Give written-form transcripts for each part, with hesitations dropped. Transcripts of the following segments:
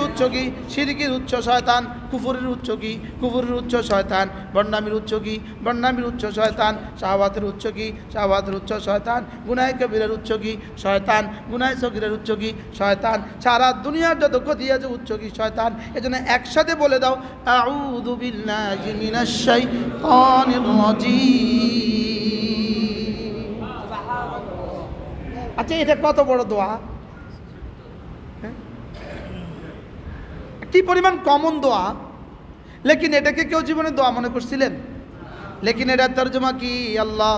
উৎস কি? শিরকের উৎস শয়তান। কুফরের উৎস কি? কুফরের উৎস শয়তান। ভণ্ডামির উৎস কি? ভণ্ডামির উৎস শয়তান। শাহওয়াতের উৎস কি? শাহওয়াতের উৎস শয়তান। গুনাহে কবিরের উৎস কি? শয়তান। গুনাহে সগীরের উৎস কি? শয়তান। সারা দুনিয়ার যত ক্ষতি আছে উৎস কি? শয়তান। এজন্য একসাথে বলে দাও, আউযু বিল্লাহি মিনাশ শাইতানির রাজীম। আচ্ছা, এটা কত বড় দোয়া, কি পরিমাণ কমন দোয়া, লেকিন এটাকে কেউ জীবনে দোয়া মনে করছিলেন? লেকিন এটার তর্জমা কি? আল্লাহ,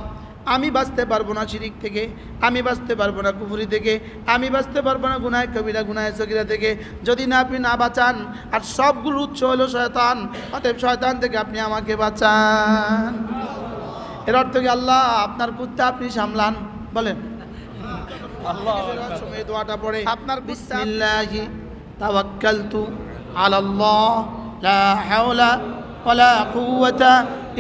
আমি বাঁচতে পারবো না শিরিক থেকে, আমি বাঁচতে পারবো না কুফরি থেকে, আমি বাঁচতে পারবো না গুনাহে কবিরা গুনাহে সগীরা থেকে, যদি না আপনি না বাঁচান। আর সবগুলো উৎস হলো শয়তান, অতএব শয়তান থেকে আপনি আমাকে বাঁচান। এর অর্থ কি? আল্লাহ, আপনার কুত্তা আপনি সামলান। বলেন আল্লাহ সময় দোয়াটা পড়ে আপনার বিসমিল্লাহি তাওয়াক্কালতু আলাল্লাহ লা হাওলা ওয়ালা কুওয়াতা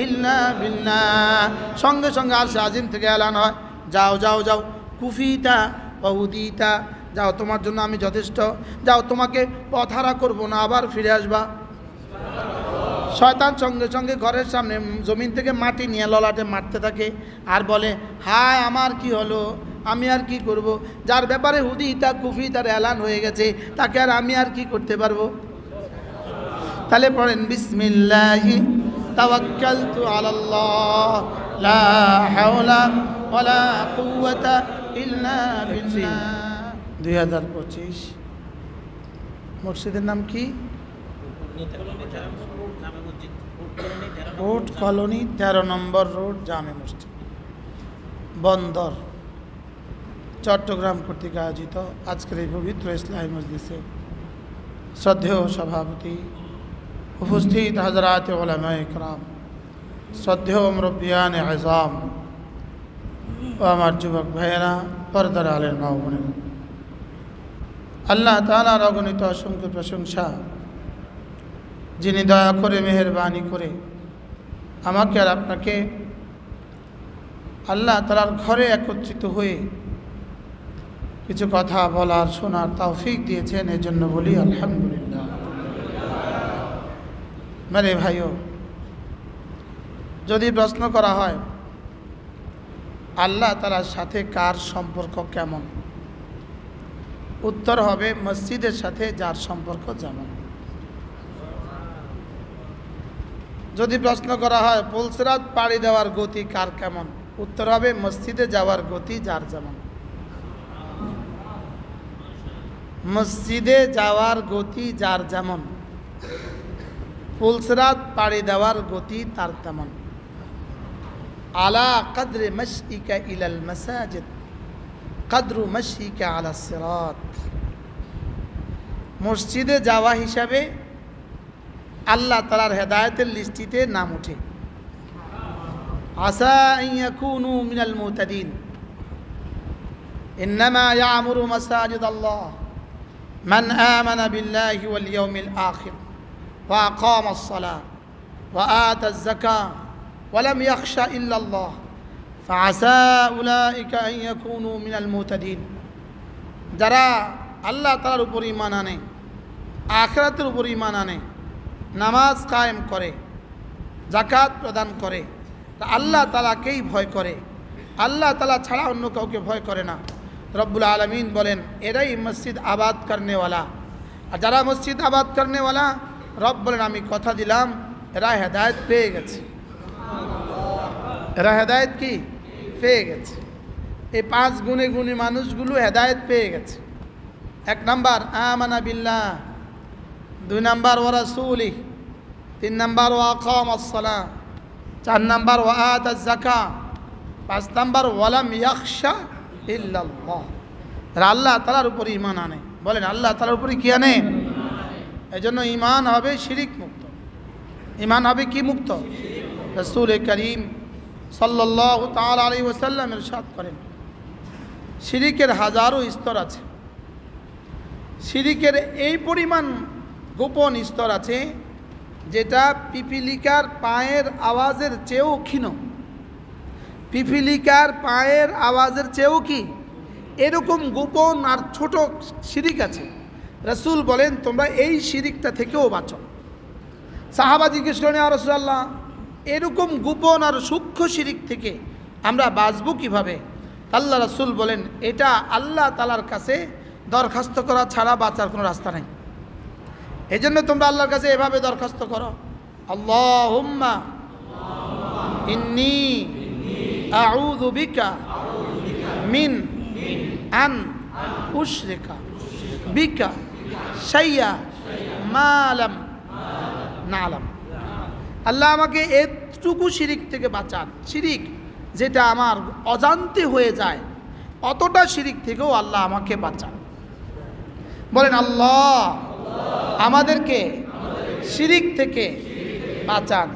ইল্লা বিল্লাহ। সঙ্গে সঙ্গে আরশে আজিম থেকে এলান হয়, যাও যাও যাও, কুফিতা ওয়াউদিতা, যাও তোমার জন্য আমি যথেষ্ট, যাও তোমাকে পথহারা করবো না, আবার ফিরে আসবা। শয়তান সঙ্গে সঙ্গে ঘরের সামনে জমিন থেকে মাটি নিয়ে ললাটে মারতে থাকে আর বলে, হায় আমার কি হলো, আমি আর কি করব? যার ব্যাপারে হুদিতা কুফিতার এলান হয়ে গেছে, তাকে আর আমি আর কি করতে পারবো? তাহলে পড়েন বিসমিল্লাহি তাওয়াক্কালতু আলাল্লাহ লা হাওলা ওয়ালা কুওয়াতা ইল্লা বিল্লাহ। 2025 মসজিদের নাম কি? কোর্ট কলোনি 13 নম্বর রোড, জামে মসজিদ, বন্দর, চট্টগ্রাম কর্তৃক আয়োজিত আজকের এই পবিত্র ইসলামী মজলিসে শ্রদ্ধেয় সভাপতি, উপস্থিত হযরত উলামায়ে কেরাম, শ্রদ্ধেয় মুরব্বিয়ানে আযম ও আমার যুবক ভাইয়েরা, পর্দার আলের মা ও বোনেরা, আল্লাহ তাআলার অগণিত অসংখ্য প্রশংসা, যিনি দয়া করে মেহেরবানি করে আমাকে আর আপনাকে আল্লাহ তাআলার ঘরে একত্রিত হয়ে কিছু কথা বলার শোনার তৌফিক দিয়েছেন, এর জন্য বলি আলহামদুলিল্লাহ। মেরে ভাইও, যদি প্রশ্ন করা হয় আল্লাহ তাআলার সাথে কার সম্পর্ক কেমন, উত্তর হবে মসজিদের সাথে যার সম্পর্ক যেমন। যদি প্রশ্ন করা হয় পুলসিরাত পাড়ি দেওয়ার গতি কার কেমন, উত্তর হবে মসজিদে যাওয়ার গতি যার যেমন। মসজিদে যাওয়ার গতি যার যেমন, পুলসিরাত পাড়ি দেওয়ার গতি তার তেমন। আলা কদরে মশইকা ইলাল মাসাজিদ কদরু মশইকা আলা সিরাত। মসজিদে যাওয়া হিসাবে আল্লাহ তাআলার হেদায়েতের লিস্টিতে নাম ওঠে। আসা আন ইয়াকুনু মিনাল মুহতাদিন। ইন্নামা ইয়ামুরু মাসাজিদ আল্লাহ মান আমানা বিল্লাহি ওয়াল ইয়াউমিল আখির ওয়া আকামাস সালাহ ওয়া আতাজ যাকাহ ওয়া লাম ইয়াখশা ইল্লা আল্লাহ ফাআসা উলাইকা আন ইয়াকুনু মিনাল মুহতাদিন। যারা আল্লাহ তাআলার উপর ঈমান আনে, আখিরাতের উপর ঈমান আনে, নামাজ কায়েম করে, যাকাত প্রদান করে, আল্লাহ তাআলাকেই ভয় করে, আল্লাহ তাআলা ছাড়া অন্য কাউকে ভয় করে না। রব্বুল আলামিন বলেন এরাই মসজিদ আবাদ করনেওয়ালা। আর যারা মসজিদ আবাদ করনেওয়ালা, রব বলেন আমি কথা দিলাম এরা হেদায়েত পেয়ে গেছে। এরা হেদায়েত কি পেয়ে গেছে। এই 5 গুণে গুণী মানুষগুলো হেদায়েত পেয়ে গেছে। 1 নাম্বার আমানা বিল্লাহ, 2 নাম্বার ওয়া রাসূলি, 3 নাম্বার ওয়া আকামাস সালাহ, 4 নাম্বার ওয়া আতাজ যাকাহ, 5 নাম্বার ওয়া লাম ইয়াখশা ইল্লাল্লাহ। আল্লাহ তাআলার উপর ঈমান আনে। বলেন আল্লাহ তাআলার উপরে কি আনে? এজন্য ঈমান হবে শিরিক মুক্ত। ঈমান হবে কি মুক্ত? রাসূল করিম সাল্লাল্লাহু তাআলা আলাইহি ওয়াসাল্লাম ইরশাদ করেন শিরিকের হাজারো স্তর আছে। শিরিকের এই পরিমাণ গোপন স্তর আছে যেটা পিপিলিকার পায়ের আওয়াজের চেয়েও ক্ষীণ। পিপিলিকার পায়ের আওয়াজের চেয়েও কি এরকম গোপন আর ছোট শিরিক আছে রাসূল বলেন তোমরা এই শিরিকটা থেকেও বাঁচো। সাহাবা জিজ্ঞেস করেন ইয়া রাসূলুল্লাহ, এরকম গোপন আর সূক্ষ্ম শিরিক থেকে আমরা বাঁচবো কীভাবে? আল্লাহ রাসূল বলেন এটা আল্লাহ তাআলার কাছে দরখাস্ত করা ছাড়া বাঁচার কোনো রাস্তা নেই। এই জন্য তোমরা আল্লাহর কাছে এভাবে দরখাস্ত করো, আল্লাহুম্মা ইন্নী আউযু বিকা মিন আন উশরিকা বিকা শাইয়া মা লাম না'লাম। আল্লাহ আমাকে এতটুকু শিরিক থেকে বাঁচান, শিরিক যেটা আমার অজান্তে হয়ে যায়, অতটা শিরিক থেকেও আল্লাহ আমাকে বাঁচান। বলেন আল্লাহ আমাদেরকে শিরিক থেকে বাঁচান।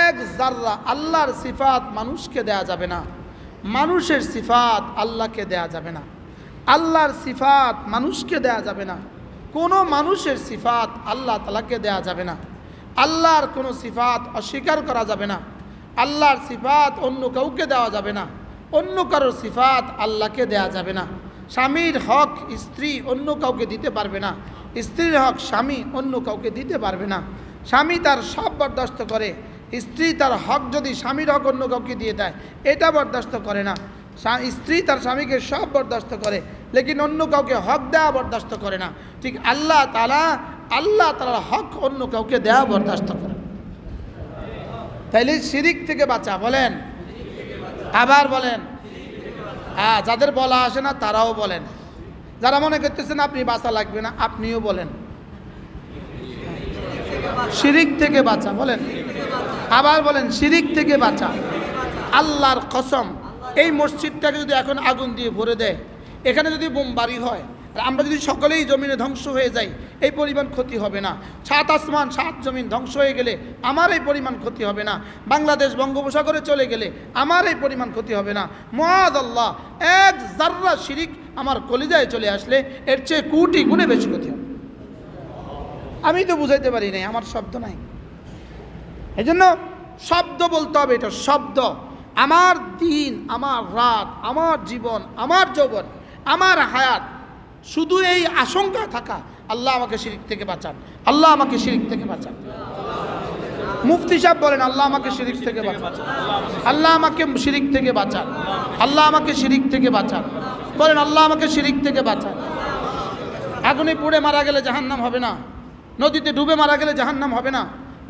এক জাররা আল্লাহর সিফাত মানুষকে দেয়া যাবে না, মানুষের সিফাত আল্লাহকে দেয়া যাবে না। আল্লাহর সিফাত মানুষকে দেয়া যাবে না, কোনো মানুষের সিফাত আল্লাহ তাআলাকে দেয়া যাবে না। আল্লাহর কোনো সিফাত অস্বীকার করা যাবে না, আল্লাহর সিফাত অন্য কাউকে দেওয়া যাবে না, অন্য কারোর সিফাত আল্লাহকে দেয়া যাবে না। স্বামীর হক স্ত্রী অন্য কাউকে দিতে পারবে না, স্ত্রীর হক স্বামী অন্য কাউকে দিতে পারবে না। স্বামী তার সব বরদাস্ত করে, স্ত্রী তার হক যদি স্বামীর হক অন্য কাউকে দিয়ে দেয় এটা বরদাস্ত করে না। স্ত্রী তার স্বামীকে সব বরদাস্ত করে, লেকিন অন্য কাউকে হক দেওয়া বরদাস্ত করে না। ঠিক আল্লাহ তাআলার হক অন্য কাউকে দেওয়া বরদাস্ত করে। তাইলে শিরিক থেকে বাঁচা। বলেন আবার বলেন। যাদের বলা আসে না তারাও বলেন, যারা মনে করতেছেন আপনি বাঁচা লাগবে না আপনিও বলেন শিরিক থেকে বাঁচা। বলেন আবার বলেন শিরিক থেকে বাঁচা। আল্লাহর কসম, এই মসজিদটাকে যদি এখন আগুন দিয়ে ভরে দেয়, এখানে যদি বোমবারি হয়, আর আমরা যদি সকলেই জমিনে ধ্বংস হয়ে যাই, এই পরিমাণ ক্ষতি হবে না। 7 আসমান 7 জমিন ধ্বংস হয়ে গেলে আমার এই পরিমাণ ক্ষতি হবে না। বাংলাদেশ বঙ্গোপসাগরে চলে গেলে আমার এই পরিমাণ ক্ষতি হবে না। মুআযাল্লাহ, এক জাররা শিরিক আমার কলিজায় চলে আসলে এর চেয়ে কোটি গুণে বেশি ক্ষতি হবে। আমি তো বুঝাইতে পারি নাই, আমার শব্দ নাই। এই জন্য শব্দ বলতে হবে, এটা শব্দ। আমার দিন, আমার রাত, আমার জীবন, আমার যৌবন, আমার হায়াত, শুধু এই আশঙ্কা থাকা আল্লাহ আমাকে শিরিক থেকে বাঁচান, আল্লাহ আমাকে শিরিক থেকে বাঁচান। মুফতি সাহেব বলেন আল্লাহ আমাকে শিরিক থেকে বাঁচান, আল্লাহ আমাকে শিরিক থেকে বাঁচান, আল্লাহ আমাকে শিরিক থেকে বাঁচান। বলেন আল্লাহ আমাকে শিরিক থেকে বাঁচান। আগুনে পুড়ে মারা গেলে জাহান্নাম হবে না, নদীতে ডুবে মারা গেলে জাহান্নাম হবে না,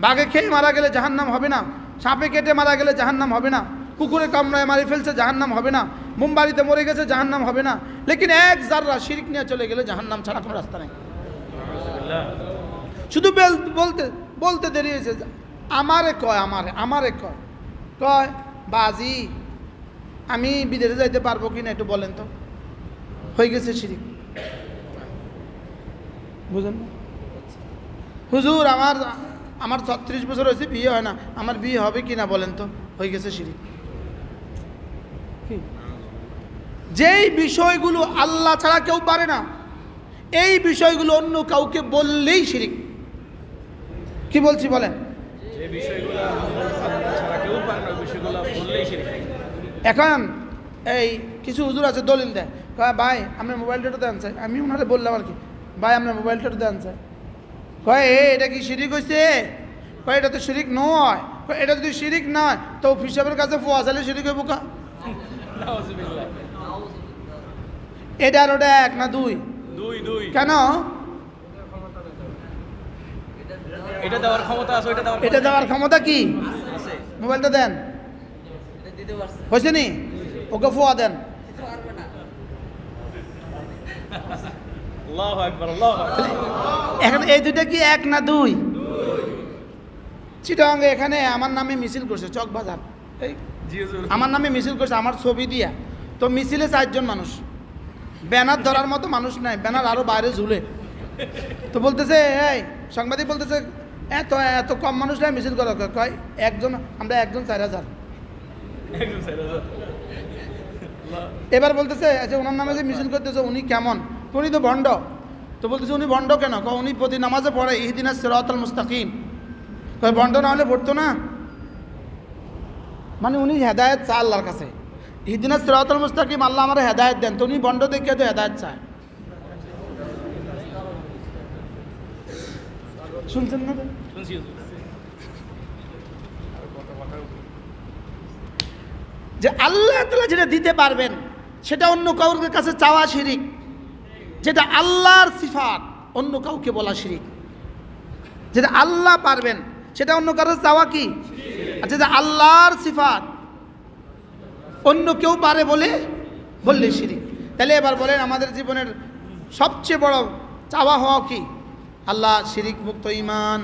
বাঘে খেয়ে মারা গেলে জাহান্নাম হবে না, সাপে কেটে মারা গেলে জাহান্নাম হবে না, কুকুরে কামড়ায় মারি ফেলছে জাহান্নাম হবে না, মুম্বাইতে মরে গেছে জাহান্নাম হবে না। লেকিন এক জাররা শিরিক নিয়ে চলে গেলে জাহান্নাম ছাড়া কোনো রাস্তা নেই। শুধু বলতে দেরি হয়েছে। আমারে কয় বাজি আমি বিদেশে যাইতে পারবো কিনা একটু বলেন তো, হয়ে গেছে শিরিক। বুঝেন না হুজুর, আমার 36 বছর হয়েছে, বিয়ে হয় না, আমার বিয়ে হবে কিনা বলেন তো, হয়ে গেছে শিরিক। যেই বিষয়গুলো আল্লাহ ছাড়া কেউ পারে না, এই বিষয়গুলো অন্য কাউকে বললেই শিরিক। কি বলছি বলেন? এখন এই কিছু হুজুর আছে দলিল দেয়, কয় ভাই আপনার মোবাইলটা দেন চাই। আমি ওনারে বললাম আর কি, ভাই আপনার মোবাইলটা দেন চাই। কয় এটা কি শিরিক হয়েছে? কয় এটা তো শিরিক নয়। এটা যদি শিরিক নয় তো হিসাবের কাছে ফোয়া চাইলে শিরিক হইব কা? এটা আর ওটা এক না দুই? কেন? এটা দেওয়ার ক্ষমতা কি? মোবাইলটা দেন, হয়েছে নি? ওকে ফোয়া দেন। এখন এই দুইটা কি এক না দুই? চিটাগাঙ্গে এখানে আমার নামে মিছিল করছে, চকবাজার, এই আমার নামে মিছিল করছে আমার ছবি দিয়া। তো মিছিলে 4 জন মানুষ, ব্যানার ধরার মতো মানুষ নাই, ব্যানার আরো বাইরে ঝুলে। তো বলতেছে, এই সাংবাদিক বলতেছে এত এত কম মানুষ নাই মিছিল করা। কয় একজন, আমরা একজন 4000। এবার বলতেছে আচ্ছা ওনার নামে যে মিছিল করতেছে উনি কেমন? উনি তো ভণ্ড। তো বলতেছে উনি ভণ্ড কেন? উনি প্রতি নামাজে পড়ে ইহদিনাস সিরাতাল মুস্তাকিম। কয় ভণ্ড না হলে পড়তো না? মানে উনি হেদায়েত চায় আল্লাহর কাছে, ইহদিনাস সিরাতাল মুস্তাকিম, আল্লাহ আমার হেদায়েত দেন। তো উনি ভণ্ড দেখে তো হেদায়েত চায়। শুনছেন না? যে আল্লাহ তাআলা যেটা দিতে পারবেন সেটা অন্য কাউর কাছে চাওয়া শিরিক, যেটা আল্লাহর সিফাত অন্য কাউকে বলা শিরিক। যেটা আল্লাহ পারবেন সেটা অন্য কারো চাওয়া কি? আর যেটা আল্লাহর সিফাত অন্য কেউ পারে বললে শিরিক। তাহলে এবার বলেন আমাদের জীবনের সবচেয়ে বড় চাওয়া হওয়া কি? আল্লাহ শিরিক মুক্ত ঈমান,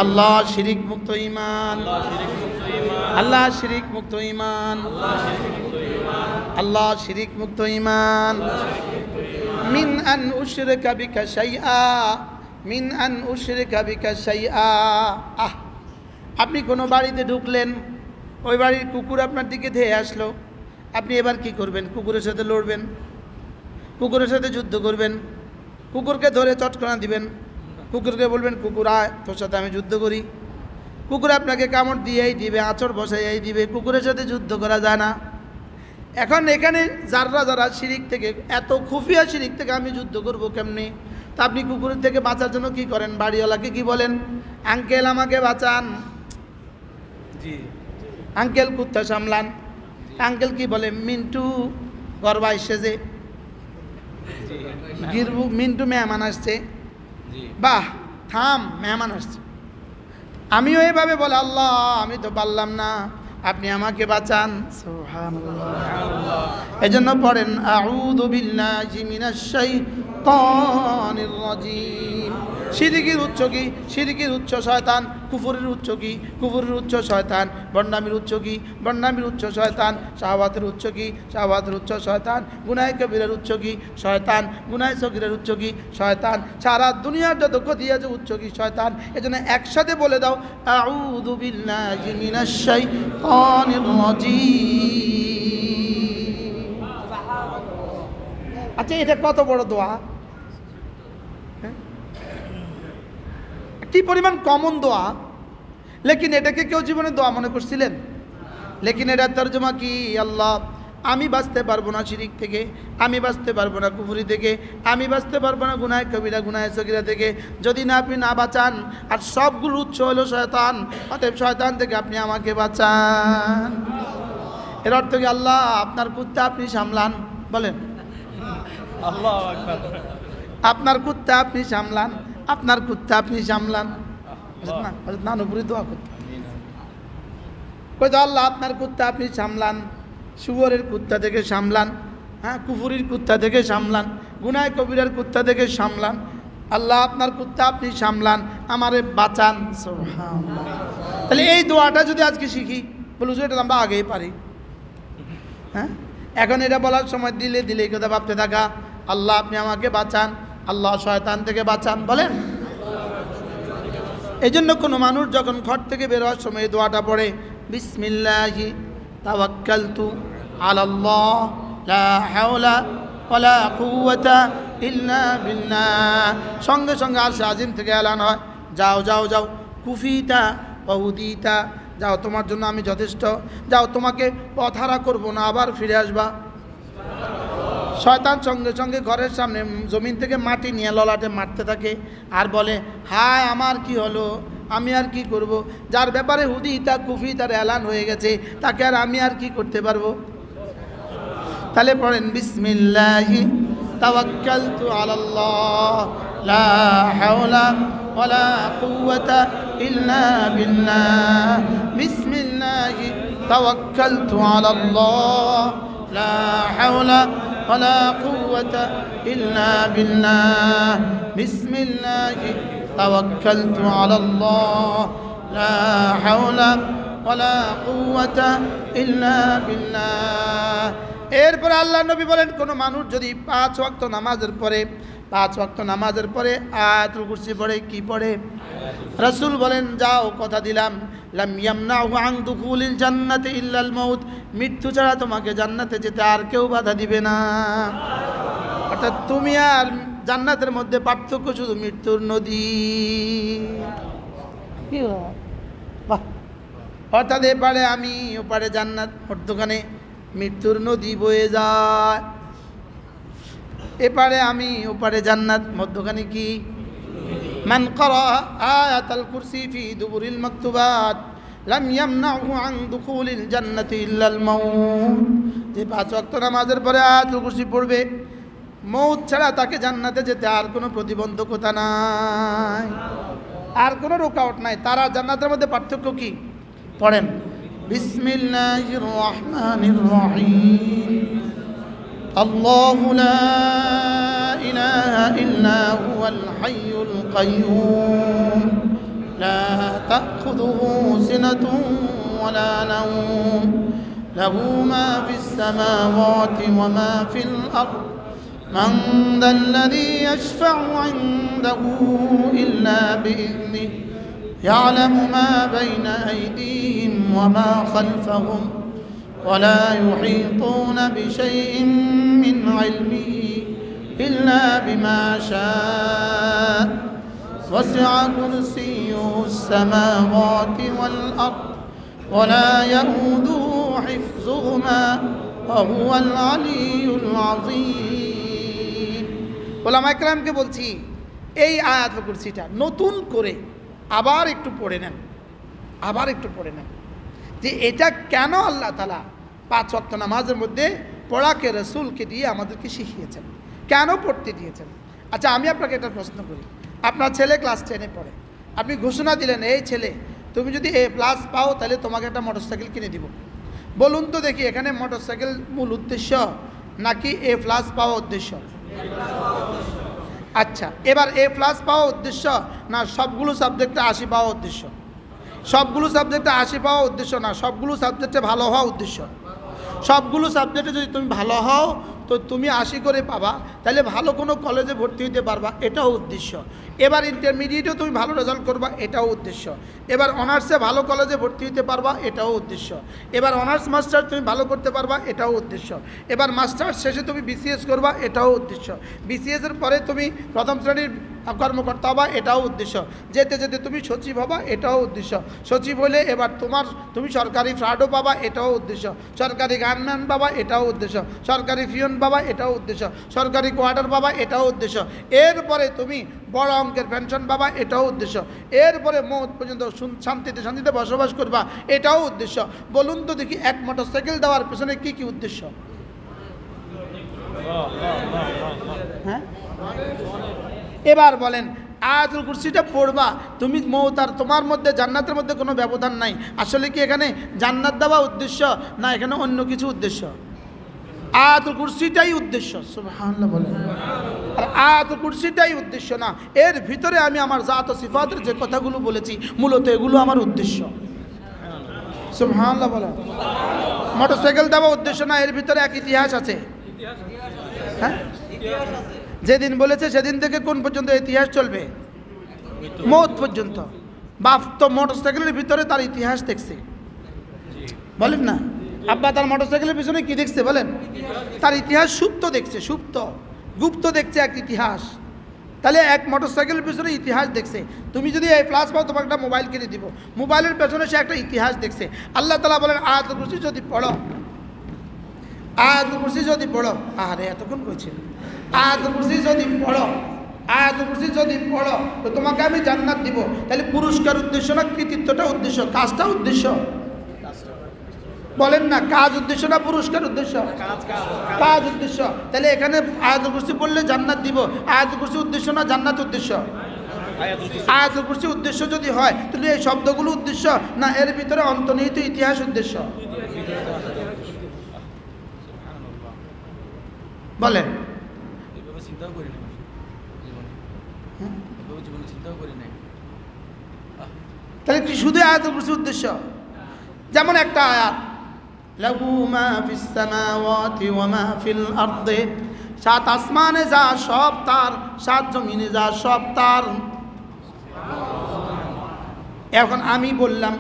আল্লাহ শিরিক মুক্ত ঈমান, আল্লাহ শিরিক মুক্ত ঈমান, আল্লাহ শিরিক মুক্ত ঈমান। মিন আন উশরিকা বিকা শাইআ, মিন আন উশরিকা বিকা শাইআ। আপনি কোনো বাড়িতে ঢুকলেন, ওই বাড়ির কুকুর আপনার দিকে ধেয়ে আসলো, আপনি এবার কি করবেন? কুকুরের সাথে লড়বেন, কুকুরের সাথে যুদ্ধ করবেন, কুকুরকে ধরে চটকনা দিবেন, কুকুরকে বলবেন কুকুর আয় তোর সাথে আমি যুদ্ধ করি। কুকুর আপনাকে কামড় দিয়েই দিবে, আঁচড় বসাইয়াই দিবে, কুকুরের সাথে যুদ্ধ করা যায় না। এখন এখানে যারা শিরিক থেকে, এত খুফিয়া শিরিক থেকে আমি যুদ্ধ করব কেমনি? তা আপনি কুকুরের থেকে বাঁচার জন্য কি করেন? বাড়িওয়ালাকে কি বলেন? আঙ্কেল আমাকে বাঁচান, আঙ্কেল কুত্তা সামলান। আঙ্কেল কি বলে? মিন্টু গর্বা এসেছে, গিরবু মিন্টু মেহমান আসছে, বাহ থাম মেহমান আসছে। আমিও এভাবে বলে আল্লাহ আমি তো পারলাম না, আপনি আমাকে বাঁচান। সুবহানাল্লাহ। এজন্য পড়েন আউযু বিল্লাহি মিনাশ শাইতানির রাজিম। শিরকের উচ্চ কি? শিরকের উচ্চ শয়তান। কুফরের উচ্চ কি? কুফরের উচ্চ শয়তান। বন্ডামির উচ্চ কি? বন্ডামির উচ্চ শয়তান। শাহওয়াতের উচ্চ কি? শাহওয়াতের উচ্চ শয়তান। গুনাহে কবিরের উচ্চ কি? শয়তান। গুনাহে সগীরের উচ্চ কি? শয়তান। সারা দুনিয়ার যত ক্ষতি আছে উচ্চ কি? শয়তান। এজন্য একসাথে বলে দাও আউযু বিল্লাহি মিনাশ শাইতানির রাজিম। আচ্ছা এটা কত বড় দোয়া, কি পরিমাণ কমন দোয়া, লেকিন এটাকে কেউ জীবনে দোয়া মনে করছিলেন? লেকিন এটার তর্জমা কি? আল্লাহ আমি বাঁচতে পারবো না শিরিক থেকে, আমি বাঁচতে পারবো না কুফরি থেকে, আমি বাঁচতে পারবো না গুনাহে কবিরা গুনাহে সগীরা থেকে, যদি না আপনি না বাঁচান। আর সবগুলো উৎস হলো শয়তান, অতএব শয়তান থেকে আপনি আমাকে বাঁচান। এর অর্থ কি? আল্লাহ আপনার কুত্তা আপনি সামলান। বলেন আল্লাহু আকবার। আপনার কুত্তা আপনি সামলান, আপনার কুত্তা আপনি সামলান। নানুপুরি দোয়া করতে কইতো আল্লাহ আপনার কুত্তা আপনি সামলান, শুয়োরের কুত্তা থেকে সামলান, হ্যাঁ কুফুরির কুত্তা থেকে সামলান, গুনাহে কবিরার কুত্তা থেকে সামলান। আল্লাহ আপনার কুত্তা আপনি সামলান, আমারে বাঁচান। সুবহানাল্লাহ। তাহলে এই দোয়াটা যদি আজকে শিখি, বলুন এটা আমরা আগেই পারি। হ্যাঁ এখন এটা বলার সময় দিলে এই কথা ভাবতে থাকা, আল্লাহ আপনি আমাকে বাঁচান, আল্লাহ শয়তান থেকে বাঁচান। বলেন এই জন্য কোনো মানুষ যখন ঘর থেকে বের হওয়ার সময় এই দোয়াটা পড়ে, বিসমিল্লাহি তাওয়াক্কালতু আলাল্লাহ লা হাওলা ওয়ালা কুওয়াতা ইল্লা বিল্লাহ, সঙ্গে সঙ্গে আরশে আজিম থেকে এলান হয়, যাও যাও যাও কুফিতা ওহুদিতা, যাও তোমার জন্য আমি যথেষ্ট, যাও তোমাকে পথহারা করবো না, আবার ফিরে আসবা। শয়তান সঙ্গে সঙ্গে ঘরের সামনে জমিন থেকে মাটি নিয়ে ললাটে মারতে থাকে আর বলে হায় আমার কি হলো, আমি আর কি করব? যার ব্যাপারে হুদিতা কুফি তার এলান হয়ে গেছে, তাকে আর আমি আর কি করতে পারবো? তাহলে পড়েন বিসমিল্লাহি তাওয়াক্কালতু আলাল্লাহ লা হাওলা ওয়ালা কুওয়াতা ইল্লা বিল্লাহ, বিসমিল্লাহি তাওয়াক্কালতু আলাল্লাহ লা হাওলা ولا قوة إلا بالله بسم الله توكلت على الله لا حول ولا قوة إلا بالله। এরপরে আল্লাহ নবী বলেন কোন মানুষ যদি 5 ওয়াক্ত নামাজের পরে আয়াতুল কুরসি পড়ে, কি পড়ে? রাসূল বলেন যাও কথা দিলাম লাম ইয়ামনাহু আন দুখুলিল জান্নাতি ইল্লাল মাউত, মৃত্যু ছাড়া তোমাকে জান্নাতে যেতে আর কেউ বাধা দিবে না। অর্থাৎ তুমি আর জান্নাতের মধ্যে পার্থক্য শুধু মৃত্যুর নদী। বাহ, অর্থাৎ এপারে আমি ওপারে জান্নাত, মধ্যখানে মৃত্যুর নদী বয়ে যায়। এপারে আমি ওপারে জান্নাত, মধ্যখানে কি? মান ক্বারা আয়াতাল কুরসি ফি দুবুরিল মাকতুবাত লাম ইয়ামনাহু আন দুখুলিল জান্নাতি ইল্লাল মাউত। যে 5 ওয়াক্ত নামাজের পরে আয়াতুল কুরসি পড়বে, মৌত ছাড়া তাকে জান্নাতে যেতে আর কোনো প্রতিবন্ধকতা নাই, আর কোনো রুকাওয়াট নাই। তারা জান্নাতের মধ্যে পার্থক্য কি? পড়েন বিসমিল্লাহির রহমানির রহিম। আল্লাহু লা ইলাহা ইল্লা হুয়াল হাইয়ুল কাইয়্যুম লা তাখুযুহু সিনাতুন ওয়ালা নাওম লাহু মা ফিস সামাওয়াতি ওয়া মা ফিল আরদ من ذا الذي يشفع عنده إلا بإذنه يعلم ما بين أيديهم وما خلفهم ولا يحيطون بشيء من علمه إلا بما شاء وسع كرسيه السماوات والأرض ولا يؤوده حفظهما وهو العلي العظيم। ওলামা ইকরামকে বলছি এই আয়াতুল কুরসিটা নতুন করে আবার একটু পড়ে নেন, আবার একটু পড়ে নেন যে এটা কেন আল্লাহ তাআলা 5 ওয়াক্ত নামাজের মধ্যে পড়াকে রাসূলকে দিয়ে আমাদেরকে শিখিয়েছেন, কেন পড়তে দিয়েছেন। আচ্ছা আমি আপনাকে একটা প্রশ্ন করি, আপনার ছেলে ক্লাস 10-এ পড়ে, আপনি ঘোষণা দিলেন এই ছেলে তুমি যদি A+ পাও তাহলে তোমাকে একটা মোটরসাইকেল কিনে দিব। বলুন তো দেখি এখানে মোটরসাইকেল মূল উদ্দেশ্য নাকি A+ পাওয়া উদ্দেশ্য? আচ্ছা এবার A+ পাওয়া উদ্দেশ্য না সবগুলো সাবজেক্টে 80 পাওয়া উদ্দেশ্য? সবগুলো সাবজেক্টে 80 পাওয়া উদ্দেশ্য না, সবগুলো সাবজেক্টে ভালো হওয়া উদ্দেশ্য। সবগুলো সাবজেক্টে যদি তুমি ভালো হও তো তুমি 80 করে পাবা, তাহলে ভালো কোনো কলেজে ভর্তি হতে পারবা, এটাও উদ্দেশ্য। এবার ইন্টারমিডিয়েটেও তুমি ভালো রেজাল্ট করবা, এটাও উদ্দেশ্য। এবার অনার্সে ভালো কলেজে ভর্তি হতে পারবা, এটাও উদ্দেশ্য। এবার অনার্স মাস্টার তুমি ভালো করতে পারবা, এটাও উদ্দেশ্য। এবার মাস্টার্স শেষে তুমি BCS করবা, এটাও উদ্দেশ্য। BCSের পরে তুমি প্রথম শ্রেণীর কর্মকর্তা হবা, এটাও উদ্দেশ্য। যেতে যেতে তুমি সচিব হবা, এটাও উদ্দেশ্য। সচিব হলে এবার তুমি সরকারি ফ্রাডও পাবা, এটাও উদ্দেশ্য। সরকারি গানম্যান পাবা, এটাও উদ্দেশ্য। সরকারি ফিয়ন পাবা, এটাও উদ্দেশ্য। সরকারি কোয়ার্টার পাবা, এটাও উদ্দেশ্য। এরপরে তুমি বড় অঙ্কের পেনশন পাবা, এটাও উদ্দেশ্য। এরপরে মৌত পর্যন্ত শান্তিতে শান্তিতে বসবাস করবা, এটাও উদ্দেশ্য। বলুন তো দেখি এক মোটরসাইকেল দেওয়ার পেছনে কি কি উদ্দেশ্য? হ্যাঁ এবার বলেন আয়াতুল কুরসিটা পড়বা, তুমি মৌত আর তোমার মধ্যে জান্নাতের মধ্যে কোনো ব্যবধান নাই। আসলে কি এখানে জান্নাত দেওয়া উদ্দেশ্য না এখানে অন্য কিছু উদ্দেশ্য? আয়াতুল কুরসিটাই উদ্দেশ্য। সুবহানাল্লাহ বলেন। আর আয়াতুল কুরসিটাই উদ্দেশ্য না, এর ভিতরে আমি আমার জাত ও সিফাতের যে কথাগুলো বলেছি মূলত এগুলো আমার উদ্দেশ্য। সুবহানাল্লাহ বলেন। মোটরসাইকেল দেওয়া উদ্দেশ্য না, এর ভিতরে এক ইতিহাস আছে। হ্যাঁ যেদিন বলেছে সেদিন থেকে কোন পর্যন্ত ইতিহাস চলবে? মৌত পর্যন্ত। বাপ তো মোটরসাইকেলের ভিতরে তার ইতিহাস দেখছে, বলেন না? আব্বা তার মোটরসাইকেলের পিছনে কি দেখছে বলেন? তার ইতিহাস সুপ্ত দেখছে, সুপ্ত গুপ্ত দেখছে এক ইতিহাস। তাহলে এক মোটরসাইকেলের পিছনে ইতিহাস দেখছে। তুমি যদি A+ পাও তোমাকে একটা মোবাইল কিনে দিব, মোবাইলের পেছনে সে একটা ইতিহাস দেখছে। আল্লাহ তাআলা বলেন আয়াতুল কুরসি যদি পড়ো, আয়াতুল কুরসি যদি পড়ো, আরে এতক্ষণ কইছেন, আয়াতুল কুরসি যদি পড়ো, আয়াতুল কুরসি যদি পড়ো তো তোমাকে আমি জান্নাত দিব। তাহলে পুরস্কার উদ্দেশ্য না কৃতিত্বটা উদ্দেশ্য? কাজটা উদ্দেশ্য? বলেন না কাজ উদ্দেশ্য না পুরস্কার উদ্দেশ্য? কাজ উদ্দেশ্য। তাহলে এখানে আয়াতুল কুরসি পড়লে জান্নাত দিব, আয়াতুল কুরসি উদ্দেশ্য না জান্নাত উদ্দেশ্য? আয়াতুল কুরসি উদ্দেশ্য যদি হয় তাহলে এই শব্দগুলো উদ্দেশ্য না এর ভিতরে অন্তর্নিহিত ইতিহাস উদ্দেশ্য? বলেন। তাহলে কি শুধু আয়াতুল কুরসি উদ্দেশ্য? যেমন একটা আয়াত লাহু মা ফিস সামাওয়াতি ওয়া মা ফিল আরদি, 7 আসমানে যা সব তার, 7 জমিনে যা সব তার। এখন আমি বললাম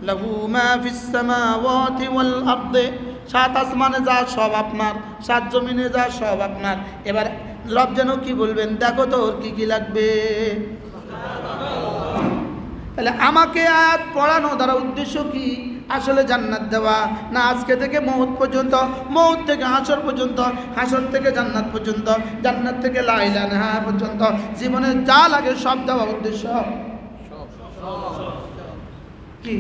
লাহু মা ফিস সামাওয়াতি ওয়াল আরদি, 7 আসমানে যা সব আপনার, 7 জমিনে যা সব আপনার। এবার রব যেন কি বলবেন, দেখো তো ওর কি কি লাগবে। তাহলে আমাকে আয়াত পড়ানো দ্বারা উদ্দেশ্য কি? আসলে জান্নাত দেওয়া না আজকে থেকে মউত পর্যন্ত, মউত থেকে হাসর পর্যন্ত, হাসর থেকে জান্নাত পর্যন্ত, জান্নাত থেকে লা ইলাহা ইল্লাল্লাহ পর্যন্ত জীবনে যা লাগে সব দেওয়া উদ্দেশ্য কি?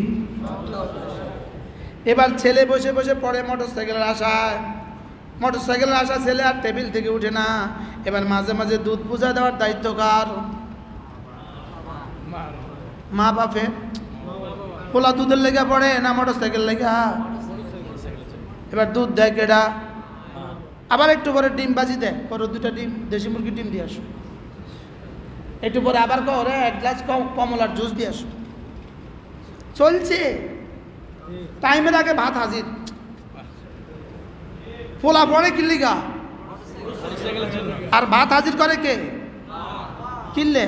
এবার ছেলে বসে বসে পড়ে মোটরসাইকেলের আশায়, মোটরসাইকেলের আশা ছেলে আর টেবিল থেকে উঠে না। এবার মাঝে মাঝে দুধ বুঝা দেওয়ার দায়িত্ব কার? মা বাপে। পোলা দুধের লেগা পড়ে না মোটরসাইকেল লেগা? এবার দুধ দেয় কেডা? আবার একটু পরে ডিম বাজি দেয়, করো 2টা ডিম, দেশি মুরগির ডিম দিয়ে আসো। একটু পরে আবার করে 1 গ্লাস কমলার জুস দিয়ে আসো। চলছে, টাইমের আগে ভাত হাজির। পোলা পড়ে কিল্লিগা, আর ভাত হাজির করে কে? কিনলে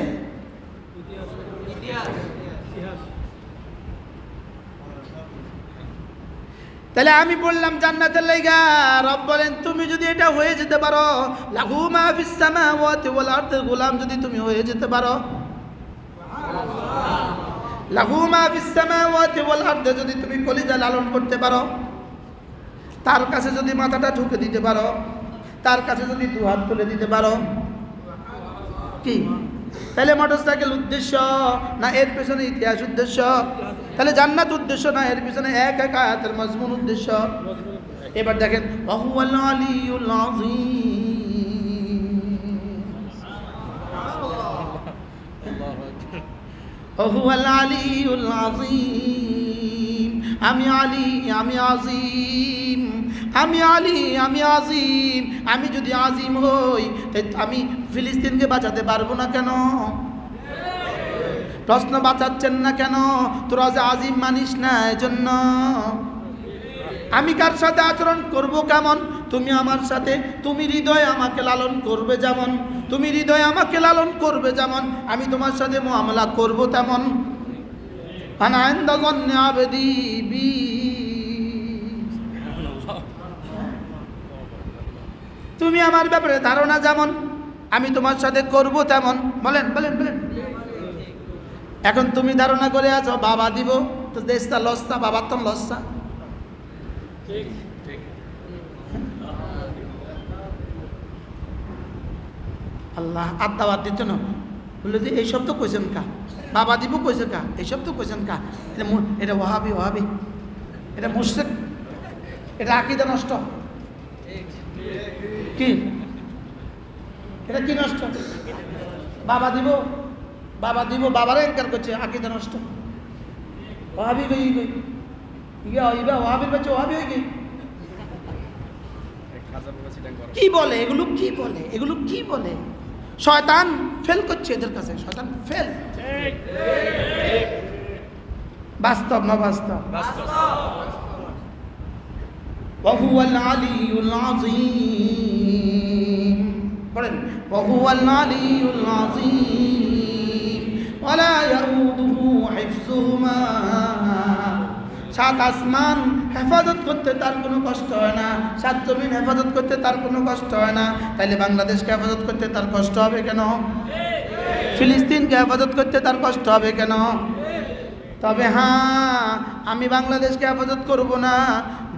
তাহলে আমি বললাম জান্নাতের লাইগা রব বলেন তুমি যদি এটা হয়ে যেতে পারো, লাহু মা ফিস সামাওয়াতি ওয়াল আরদি, গোলাম যদি তুমি হয়ে যেতে পারো, লাহু মা ফিস সামাওয়াতি ওয়াল আরদি, যদি তুমি কলিজা লালন করতে পারো, তার কাছে যদি মাথাটা ঠুকে দিতে পারো, তার কাছে যদি 2 হাত তুলে দিতে পারো, কি? তাহলে মোটরসাইকেল উদ্দেশ্য না এর পেছনে ইতিহাস উদ্দেশ্য? তাহলে জান্নাত উদ্দেশ্য না এর পেছনে এক এক আয়াতের মজমুন উদ্দেশ্য? এবার দেখেন ওয়াহুয়াল আলিয়ুল আযীম, ওয়াহুয়াল আলিয়ুল আযীম, আমি আলী, আমি আজিম, আমি আলী, আমি আজিম। আমি যদি আজিম হই আমি ফিলিস্তিনকে বাঁচাতে পারবো না কেন? প্রশ্ন বাঁচাচ্ছেন না কেন? তোরা যে আজিম মানিস না এজন্য। আমি কার সাথে আচরণ করব কেমন? তুমি আমার সাথে, তুমি হৃদয়ে আমাকে লালন করবে যেমন, তুমি হৃদয়ে আমাকে লালন করবে যেমন, আমি তোমার সাথে মুআমালা করব তেমন। আনা ইনদা যান্নি আবদি বি, তুমি আমার ব্যাপারে ধারণা যেমন আমি তোমার সাথে করব তেমন। বলেন বলেন বলেন। এখন তুমি ধারণা করে আছো বাবা দিব তো দেশটা লস্যা, বাবার তো লস্যা। আল্লাহ আদাবাদ দিত না, বললো যে এইসব তো কইছেন কা, বাবা দিব কইছে কা, এইসব তো কইছেন কা। এটা ওয়াহাবি, ওয়াহাবি, এটা মুশরিক, এটা আকীদা নষ্ট। কি এটা কি নষ্ট? বাবা দিব, বাবা দিব, বাবারে ইনকার করছে, আকীদা নষ্ট। ওয়াহাবি গই গই ইয়া ইবা ওয়াহাবির বাচ্চা ওয়াহাবি হই গই। কি বলে এগুলো? কি বলে এগুলো? কি বলে? শয়তান ফেল করছে এদের কাছে, শয়তান ফেল। বাস্তব না বাস্তব? ওয়াহুয়াল আলিয়ুল আযীম, পড়েন ওয়াহুয়াল আলিয়ুল আযীম ওয়ালা ইয়াউদুহু হিফযুহুমা। 7 আসমান হেফাজত করতে তার কোনো কষ্ট হয় না, 7 জমিন হেফাজত করতে তার কোনো কষ্ট হয় না। তাইলে বাংলাদেশকে হেফাজত করতে তার কষ্ট হবে কেন? ফিলিস্তিনকে হেফাজত করতে তার কষ্ট হবে কেন? তবে হ্যাঁ, আমি বাংলাদেশকে হেফাজত করব না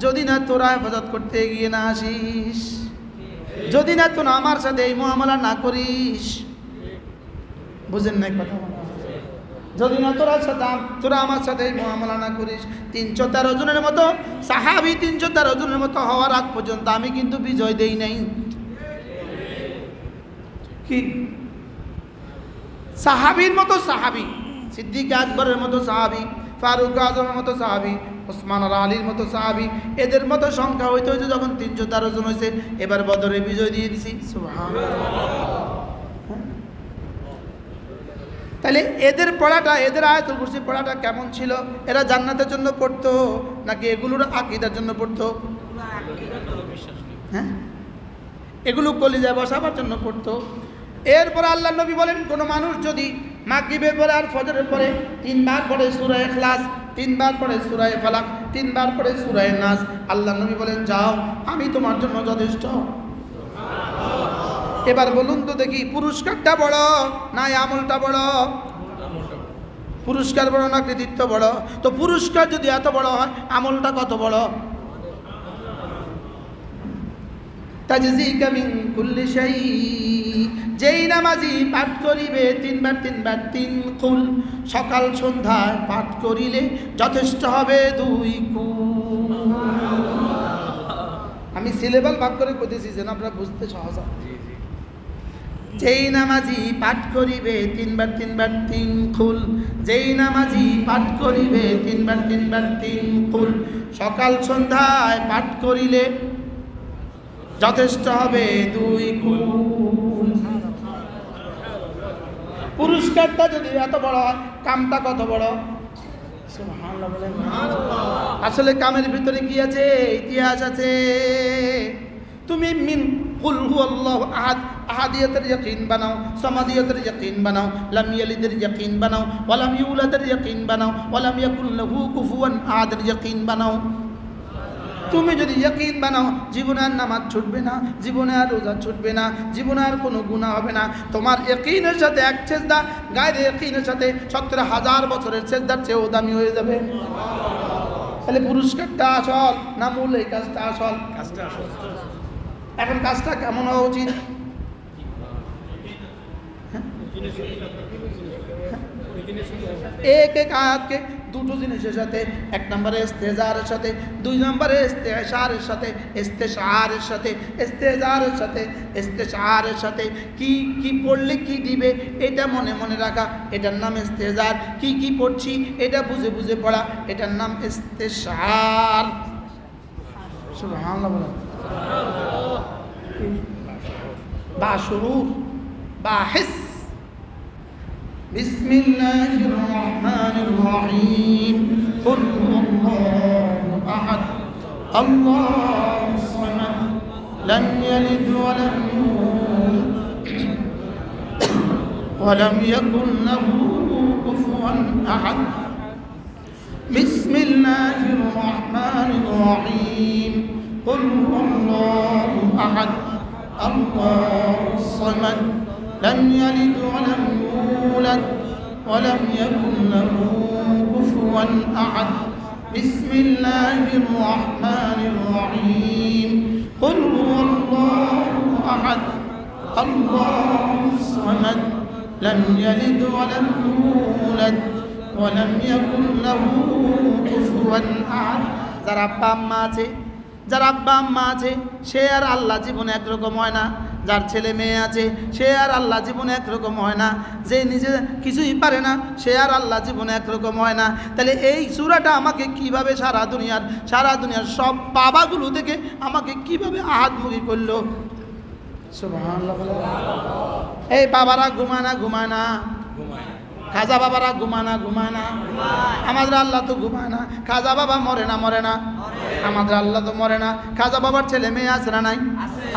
যদি না তোরা হেফাজত করতে এগিয়ে না আসিস, যদি না তোরা আমার সাথে এই মুআমালা না করিস। বুঝেন নাই কথা? যদি না তোরা আমার সাথে এই মুআমালা না করিস। 313 জনের মতো সাহাবী, 313 জনের মতো হওয়ার আগ পর্যন্ত আমি কিন্তু বিজয় দেই নাই। কি সাহাবীর মতো সাহাবী, সিদ্দিক আকবরের মতো সাহাবী, ফারুক আজমের মতো সাহাবী, ওসমান আর আলীর মতো সাহাবী, এদের মতো সংখ্যা হইতে হইতে যখন 313 জন হয়েছে, এবার বদরে বিজয় দিয়ে দিছি। সুবহানাল্লাহ। তাহলে এদের পড়াটা, এদের আয়াতুল কুরসি পড়াটা কেমন ছিল? এরা জান্নাতের জন্য পড়তো নাকি এগুলোর আকীদার জন্য পড়তো? হ্যাঁ, এগুলো কলিজায় বসাবার জন্য পড়তো। এরপর আল্লাহ নবী বলেন, কোনো মানুষ যদি মাগরিবের পরে আর ফজরের পরে 3 বার পড়ে সূরা ইখলাস, 3 বার পড়ে সূরা ফালাক, 3 বার পড়ে সূরা নাস, আল্লাহ নবী বলেন যাও আমি তোমার জন্য যথেষ্ট। এবার বলুন তো দেখি, পুরস্কারটা বড় না আমলটা বড়? পুরস্কার বড় না কৃতিত্ব বড়? তো পুরস্কার যদি এত বড় হয়, আমলটা কত বড়? তাজজিকা মিন কুল্লি শাই, যেই নামাজি পাঠ করিবে তিনবার তিনবার তিন কুল, সকাল সন্ধ্যায় পাঠ করিলে যথেষ্ট হবে 2 কুল। আমি সিলেবাল ভাগ করে কইতেছি যেন আপনারা বুঝতে সহজ হয়। যেই নামাজি পাঠ করিবে তিনবার তিনবার তিন কুল, যেই নামাজি পাঠ করিবে তিনবার তিনবার তিন কুল, সকাল সন্ধ্যায় পাঠ করিলে যথেষ্ট হবে 2 কুল। পুরস্কারটা যদি এত বড় হয়, কামটা কত বড়? সুবহানাল্লাহ বলেন। আসলে কামের ভিতরে কি আছে? ইতিহাস আছে। তুমি মিন কুল হুয়াল্লাহু আহাদ, আহাদিয়াতের ইয়াকিন বানাও, সামাদিয়াতের ইয়াকিন বানাও, লাম ইয়ালিদের ইয়াকিন বানাও, ওয়া লাম ইউলাদের ইয়াকিন বানাও, ওয়া লাম ইয়াকুল লাহু কুফুয়ান আহাদের ইয়াকিন বানাও। তুমি যদি ইয়াকিন বানাও, জীবনে আর নামাজ ছুটবে না, জীবনে আর রোজা ছুটবে না, জীবনে আর কোনো গুনাহ হবে না। তোমার ইয়াকিনের সাথে এক সেজদা গায়ের ইয়াকিনের সাথে 70,000 বছরের সেজদার চেয়েও দামি হয়ে যাবে। তাহলে পুরস্কারটা আসল না মূল? এই কাজটা আসল। এখন কাজটা কেমন হওয়া উচিত? এক এক আয়াতকে দুটো জিনিসের সাথে, 1 নম্বরে ইস্তেজারের সাথে, 2 নম্বরে ইস্তেশারের সাথে, ইস্তেশারের সাথে, ইস্তেজারের সাথে, ইস্তেশারের সাথে কি কি পড়লে কি দিবে এটা মনে মনে রাখা, এটার নাম ইস্তেজার। কি কি পড়ছি এটা বুঝে বুঝে পড়া, এটার নাম ইস্তেশার। সুবহানাল্লাহ। বা শুরুর বা হিস। বিসমিল্লাহির রহমানির রহিম। কুল হুয়াল্লাহু আহাদ, আল্লাহুস সামাদ, লাম ইয়ালিদ ওয়া লাম ইউলাদ ওয়া লাম ইয়াকুল লাহু কুফুয়ান আহাদ। বিসমিল্লাহির রহমানির রহিম। কুল হুয়াল্লাহু আহাদ, আল্লাহুস সামাদ, লাম ইয়ালিদ ওয়া লাম ইউলাদ ওয়া লাম ইয়াকুল লাহু কুফুয়ান আহাদ। বিসমিল্লাহির রহমানির রহিম। কুল হুয়াল্লাহু আহাদ, আল্লাহুস সামাদ, লাম ইয়ালিদ ওয়া লাম ইউলাদ ওয়া লাম ইয়াকুল লাহু কুফুয়ান আহাদ। যারা আব্বা আম্মা আছে, যার আব্বা আম্মা আছে, সে আর আল্লাহ জীবনে একরকম হয় না। যার ছেলে মেয়ে আছে, সে আর আল্লাহ জীবনে একরকম হয় না। যে নিজে কিছুই পারে না, সে আর আল্লাহ জীবনে একরকম হয় না। তাহলে এই সূরাটা আমাকে কিভাবে সারা দুনিয়ার সব বাবাগুলো থেকে আমাকে কিভাবে আহাদমুখী করলো? সুবহানাল্লাহ। এই বাবারা ঘুমায় না, খাজা বাবারা ঘুমায় না। আমাদের আল্লাহ তো ঘুমায় না। খাজা বাবা মরে না। আমাদের আল্লাহ তো মরে না। খাজা বাবার ছেলে মেয়ে আছে না নাই?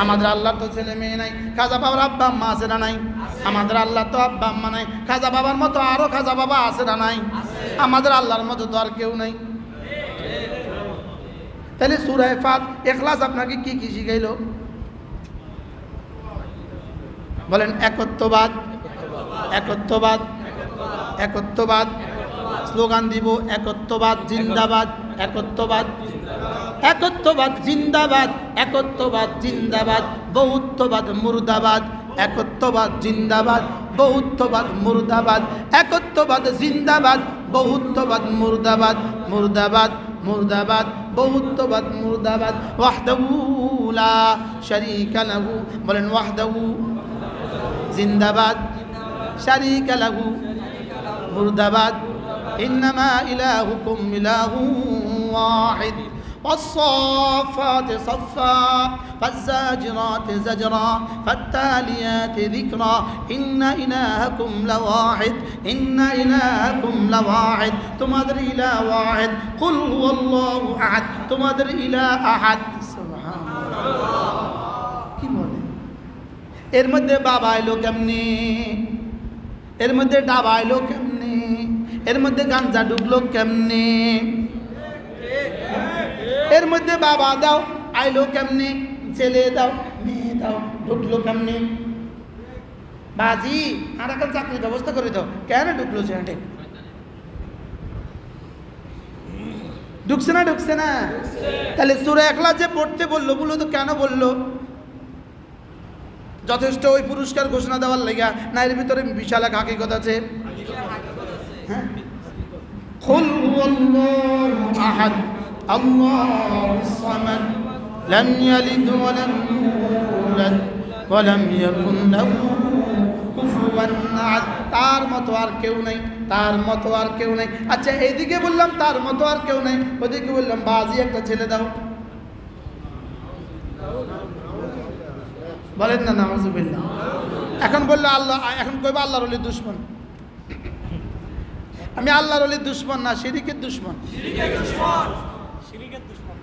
আমাদের আল্লাহ তো ছেলে মেয়ে নাই। খাজা বাবার আব্বা আম্মা আছে না নাই? আমাদের আল্লাহ তো আব্বা আম্মা নাই। খাজা বাবার মতো আরো খাজা বাবা আছে না নাই? আমাদের আল্লাহর মতো তো আর কেউ নাই। তাহলে সূরা ইখলাস আপনাকে কি কি শিখাইল? বলেন একত্ববাদ। একত্ববাদ স্লোগান দিব, একত্ববাদ জিন্দাবাদ, একত্ববাদ জিন্দাবাদ, একত্ববাদ জিন্দাবাদ, বহুত্ববাদ মুর্দাবাদ, একত্ববাদ জিন্দাবাদ, বহুত্ববাদ মুর্দাবাদ, একত্ববাদ জিন্দাবাদ, বহুত্ববাদ মুর্দাবাদ, মুর্দাবাদ, বহুত্ববাদ মুর্দাবাদ। ওয়াহদাহু লা শারীকা লাহু, বলেন ওয়াহদাহু জিন্দাবাদ, শারীকা লাহু মুর্দাবাদ। ইন্নামা ইলাহুকুম ইলাহুন ওয়াহিদ। والصافات صفا فالزاجرات زجرا فالتاليات ذكرا إن إلهكم لواحد তোমাদের ইলাহ ওয়াহিদ। কুল হুয়াল্লাহু আহাদ, তোমাদের ইলাহ আহাদ। সুবহানাল্লাহ। কি বলে? এর মধ্যে বাবা এলো কেমনে? এর মধ্যে ডাবা এলো কেমনে? এর মধ্যে গাঞ্জা ঢুকলো কেমনে? এর মধ্যে বাবা দাও আইলো কেমনে? ছেলে দাও মেয়ে দাও ঢুকলো কেমনে? বাজি আর এখন চাকরির ব্যবস্থা করে দাও। কেন ঢুকলো সেখানে? ঢুকছে না ঢুকছে না? তাহলে সূরা ইখলাস যে পড়তে বললো মূলত কেন বললো? যথেষ্ট ওই পুরস্কার ঘোষণা দেওয়ার লাগা না এর ভিতরে বিশাল এক হাকিকত আছে? হ্যাঁ, কুল হুয়াল্লাহু আহাদ আল্লাহুস সামাদ লাম ইয়ালিদ ওয়া লাম ইউলাদ ওয়া লাম ইয়াকুন লাহু কুফুয়ান আহাদ। তার মতো আর কেউ নাই, তার মতো আর কেউ নাই। আচ্ছা, এইদিকে বললাম তার মতো আর কেউ নাই, ওদিকে বললাম বাজি একটা ছেলে দাও। বলেন না নাউযুবিল্লাহ। এখন বললো আল্লাহ, এখন কইবা আল্লাহর ওলির দুশমন। আমি আল্লাহর ওলির দুশমন না, শিরকের দুশমন। শিরকের দুশমন, শিরকের দুশমন,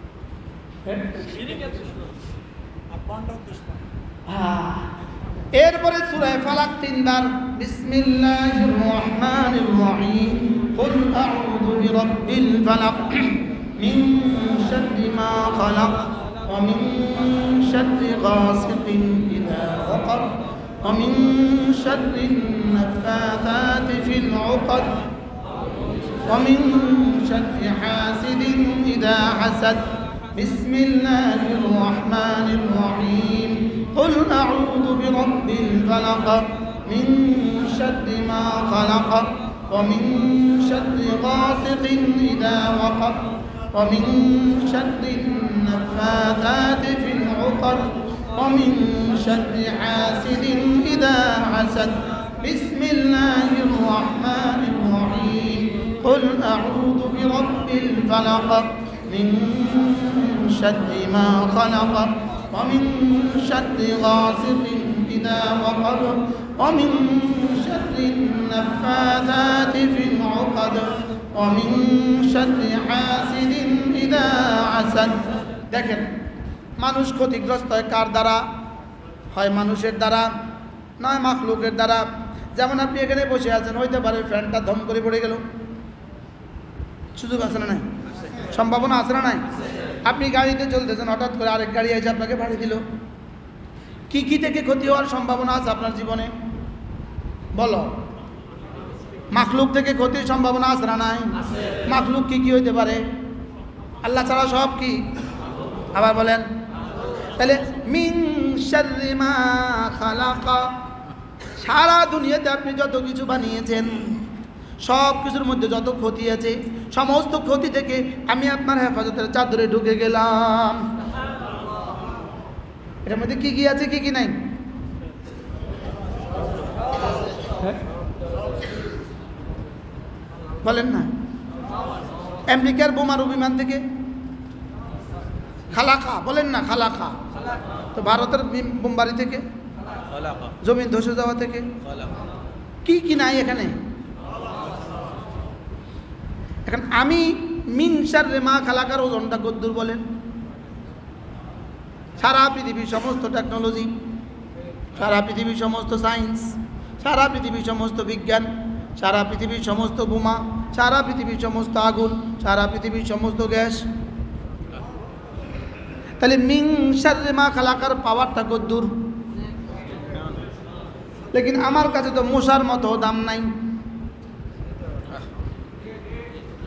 শিরকের দুশমন আর বন্ডর দুশমন। এরপরে সূরা ফালাক 3 বার, বিসমিল্লাহির রহমানির রহিম, কুল আউযু বিরাব্বিল ফালাক মিন শাররি মা খালাক ওয়া মিন শাররি গাসিকিন ইযা ওয়াকাব ওয়া মিন শাররিন নাফাথাতি ফিল উকাদ ওয়া মিন শাররি হাসিদিন ইযা হাসাদ। বিসমিল্লাহির রহমানির রহিম, قل أعوذ برب الفلق من شر ما خلق ومن شر غاسق إذا وقب ومن شر النفاثات في العقد ومن شر حاسد إذا حسد. بسم الله الرحمن الرحيم قل أعوذ برب الفلق من شر ما خلق ومن شر غاسق إذا وقب ومن شر النفاثات في العقد ومن شر حاسد إذا حسد. দেখেন, মানুষ ক্ষতিগ্রস্ত হয় কার দ্বারা? হয় মানুষের দ্বারা, নয় মাখলুকের দ্বারা। যেমন আপনি এখানে বসে আছেন, হইতে পারে ফ্যানটা ধম করে পড়ে গেল, সুযোগ আছে না নাই? সম্ভাবনা আছে না নাই? আপনি গাড়িতে চলতেছেন, হঠাৎ করে আরেক গাড়ি এসে আপনাকে বাড়ি দিল। কি কি থেকে ক্ষতি হওয়ার সম্ভাবনা আছে আপনার জীবনে? বলো। মাখলুক থেকে ক্ষতির সম্ভাবনা আছে না নাই? মাখলুক কি কি হইতে পারে? আল্লাহ ছাড়া সব কি? আবার বলেন। তাহলে মিন শাররি মা খালাকা, সারা দুনিয়াতে আপনি যত কিছু বানিয়েছেন সব কিছুর মধ্যে যত ক্ষতি আছে, সমস্ত ক্ষতি থেকে আমি আপনার হেফাজতের চাদরে ঢুকে গেলাম। এটার মধ্যে কি কি আছে, কি কি নাই? বলেন না। আমেরিকার বোমারু বিমান থেকে খালাকা, বলেন না খালাকা। তো ভারতের বোমবারি থেকে, জমিন ধসে যাওয়া থেকে কি কি নাই এখানে? এখন আমি মিন শাররি মা খালাকার ওজনটা কদ্দুর বলেন? সারা পৃথিবীর সমস্ত টেকনোলজি, সারা পৃথিবীর সমস্ত সায়েন্স, সারা পৃথিবীর সমস্ত বিজ্ঞান, সারা পৃথিবীর সমস্ত বোমা, সারা পৃথিবীর সমস্ত আগুন, সারা পৃথিবীর সমস্ত গ্যাস, তাহলে মিন শাররি মা খালাকার পাওয়ারটা কদ্দুর? লেকিন আমার কাছে তো মশার মতো দাম নাই।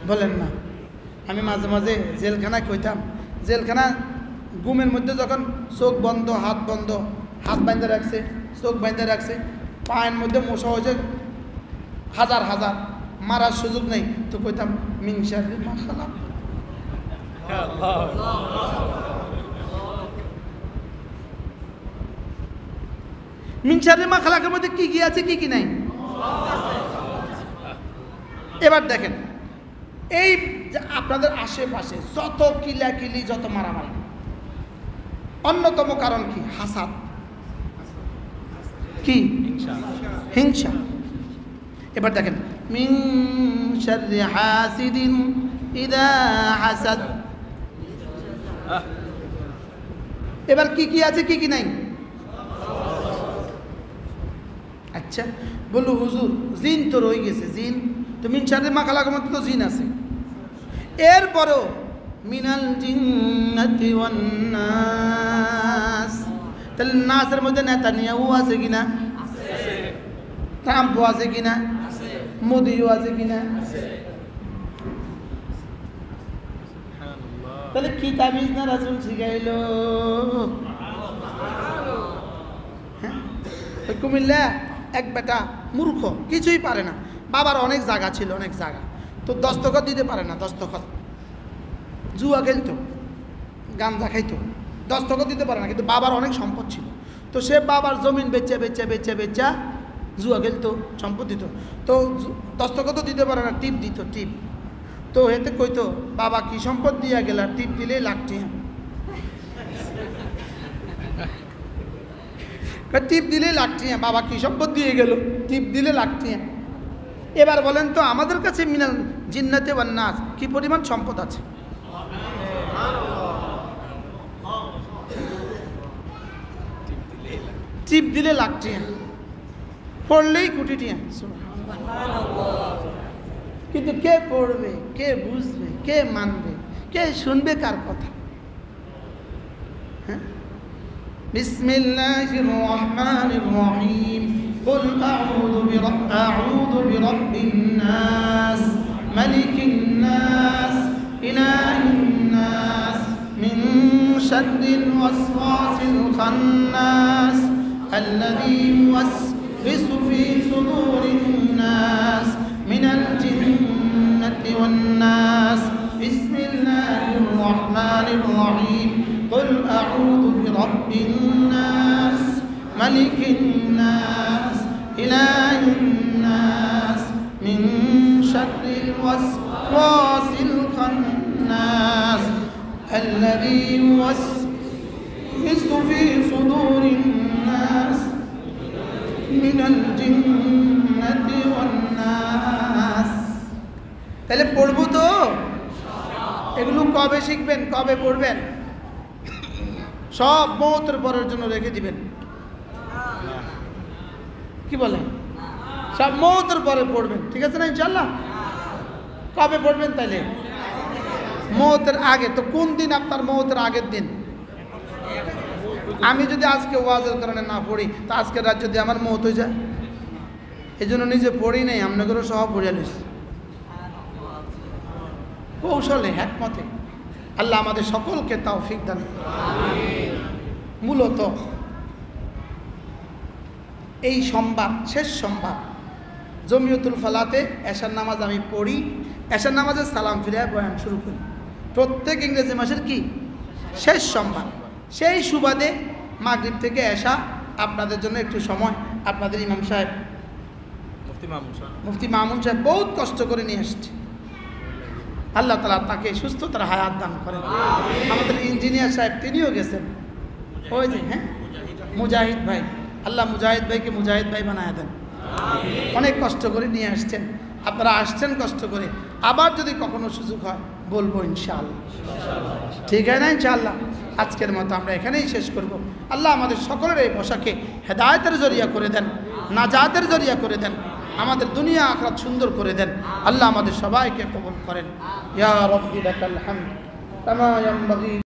বলেন না। আমি মাঝে মাঝে জেলখানায় কইতাম, জেলখানা ঘুমের মধ্যে যখন চোখ বন্ধ, হাত বন্ধ, হাত বাইন্ধে রাখছে, চোখ বাইন্ধে রাখছে, পায়ের মধ্যে মশা হয়েছে হাজার হাজার, মারার সুযোগ নেই, তো কইতাম মিন শাররি মা খালাক। মিন শাররি মা খালাকের মধ্যে কি কি আছে, কি কি নাই? এবার দেখেন, এই যে আপনাদের আশেপাশে যত কিলাকিলি, যত মারামারি, অন্যতম কারণ কি? হাসাদ। কি? হিংসা। এবার দেখেন, মিন শাররি হাসিদিন ইযা হাসাদ। এবার কি কি আছে, কি কি নাই? আচ্ছা বললো হুজুর জিন তো রয়ে গেছে, জিন তো মিন শাররি মা খালাকের মধ্যে তো জিন আছে। এরপরও মিনাল জিন্নাতি ওয়ান নাস, তাহলে নাসের মধ্যে নেতানিয়াহু আছে কিনা? ট্রাম্পও আছে কিনা? মোদিও আছে কিনা? তাহলে কি তাবিজ না রাসূল শিখাইল? হ্যাঁ, ওই কুমিল্লা এক বেটা মূর্খ, কিছুই পারে না। বাবার অনেক জায়গা ছিল, অনেক জায়গা, তো দস্তখত দিতে পারে না। দস্তখত, জুয়া খেলতো, গাঁজা খাইতো, দস্তখত দিতে পারে না, কিন্তু বাবার অনেক সম্পদ ছিল। তো সে বাবার জমিন বেচা বেচা বেচা বেচা জুয়া খেলতো, সম্পদ দিত। তো দস্তখত দিতে পারে না, টিপ দিত, টিপ। তো এতে কইতো, বাবা কি সম্পদ দিয়া গেল, টিপ দিলেই লাগছে। টিপ দিলেই লাগছে, বাবা কি সম্পদ দিয়ে গেল, টিপ দিলে লাগছে। এবার বলেন তো আমাদের কাছে মিনাল জিন্নাতে ওয়ান নাস কি পরিমাণ সম্পদ আছে? টিপ দিলে লাগছে, পড়লেই কোটি টিয়া। কিন্তু কে পড়বে, কে বুঝবে, কে মানবে, কে শুনবে কার কথা? হ্যাঁ, বিসমিল্লাহির রহমানির রহিম। قل أعوذ برب الناس ملك الناس إله الناس من شر الوسواس الخناس الذي يوسوس في صدور الناس من الجنة والناس. بسم الله الرحمن الرحيم. قل أعوذ برب الناس ملك الناس إله الناس من شر الوسواس الخناس الذي يوسوس في صدور الناس من الجنة والناس. তাহলে পড়বো তো? এগুলো কবে শিখবেন, কবে পড়বেন? সব মওতের পরের জন্য রেখে দিবেন। কি বলে? সব মওতের পরে পড়বেন, ঠিক আছে না ইনশাআল্লাহ? কবে পড়বেন তাইলে? মওতের আগে। তো কোন দিন আপনার মওতের আগের দিন? আমি যদি আজকে ওয়াজের কারণে না পড়ি, তো আজকের রাত যদি আমার মওত হয়ে যায়, এই জন্য নিজে পড়ি নাই, আপনাদেরও সহ পড়িয়া লইছি কৌশলে, হ্যাকমতে। আল্লাহ আমাদের সকলকে তৌফিক দান। মূলত এই সোমবার, শেষ সোমবার জমিয়তুল ফালাতে এশার নামাজ আমি পড়ি, এশার নামাজে সালাম ফিরিয়ে বয়ান শুরু করি প্রত্যেক ইংরেজি মাসের কি শেষ সোমবার। সেই সুবাদে মাগরিব থেকে এশা আপনাদের জন্য একটু সময় আপনাদের ইমাম সাহেব মুফতি মামুন সাহেব বহুত কষ্ট করে নিয়ে আসছে। আল্লাহ তাআলা তাকে সুস্থতার হায়াত দান করেন। আমাদের ইঞ্জিনিয়ার সাহেব তিনিও গেছেন, ওই যে হ্যাঁ মুজাহিদ ভাই, আল্লাহ মুজাহিদ ভাইকে মুজাহিদ ভাই বানায় দেন। অনেক কষ্ট করে নিয়ে আসছেন, আপনারা আসছেন কষ্ট করে। আবার যদি কখনো সুযোগ হয় বলবো ইনশাআল্লাহ, ঠিক আছে না ইনশাআল্লাহ? আজকের মতো আমরা এখানেই শেষ করব। আল্লাহ আমাদের সকলের এই বসাকে হেদায়েতের জরিয়া করে দেন, নাজাতের জরিয়া করে দেন, আমাদের দুনিয়া আখিরাত সুন্দর করে দেন। আল্লাহ আমাদের সবাইকে কবুল করেন। ইয়া রাব্বি লাকাল হামদ কামা ইয়ানবাগি